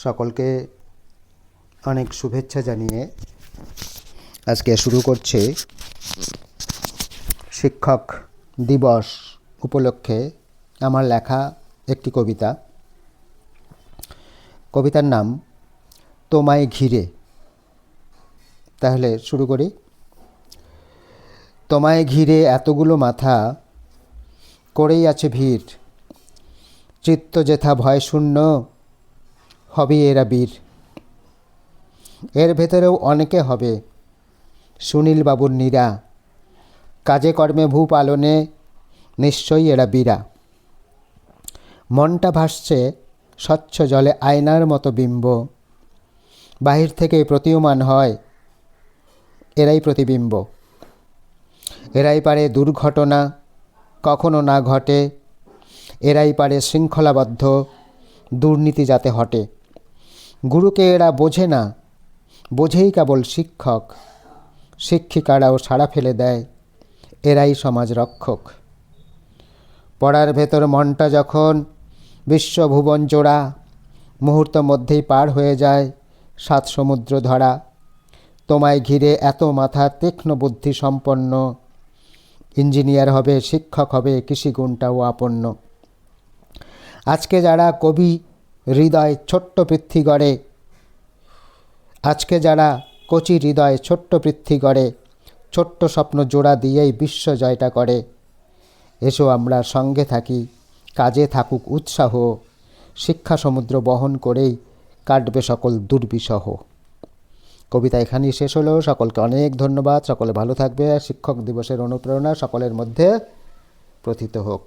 সকলকে অনেক শুভেচ্ছা জানিয়ে আজকে শুরু করছে শিক্ষক দিবস উপলক্ষে আমার লেখা একটি কবিতা। কবিতার নাম তোমায় ঘিরে। তাহলে শুরু করি। তোমায় ঘিরে এতগুলো মাথা করেই আছে ভিড়, চিত্ত যেথা ভয় শূন্য হবে এরা বীর। এর ভেতরেও অনেকে হবে সুনীল বাবুর নীরা, কাজে কর্মে ভূ পালনে নিশ্চয়ই এরা বীরা। মনটা ভাসছে স্বচ্ছ জলে আয়নার মতো বিম্ব, বাহির থেকে প্রতীয়মান হয় এরাই প্রতিবিম্ব। এরাই পারে দুর্ঘটনা কখনো না ঘটে, এরাই পারে শৃঙ্খলাবদ্ধ দুর্নীতি যাতে হটে। গুরুকে এরা বোঝে না, বোঝেই কেবল শিক্ষক। শিক্ষিকারাও সাড়া ফেলে দেয় এরাই সমাজ রক্ষক। পড়ার ভেতর মনটা যখন বিশ্বভুবন জোড়া, মুহূর্ত মধ্যেই পার হয়ে যায় 7 সমুদ্র ধরা। তোমায় ঘিরে এত মাথা তীক্ষ্ণ বুদ্ধি সম্পন্ন, ইঞ্জিনিয়ার হবে, শিক্ষক হবে, কৃষিগুণটাও আপন্ন। আজকে যারা কবি হৃদয় ছোট্ট পৃথ্বী গড়ে, আজকে যারা কচি হৃদয় ছোট্ট পৃথ্বী গড়ে, ছোট্ট স্বপ্ন জোড়া দিয়েই বিশ্ব জয়টা করে। এসো আমরা সঙ্গে থাকি, কাজে থাকুক উৎসাহ, শিক্ষা সমুদ্র বহন করেই কাটবে সকল দুর্বিষহ। কবিতা এখানেই শেষ হলো। সকলকে অনেক ধন্যবাদ। সকলে ভালো থাকবে। শিক্ষক দিবসের অনুপ্রেরণা সকলের মধ্যে প্রথিত হোক।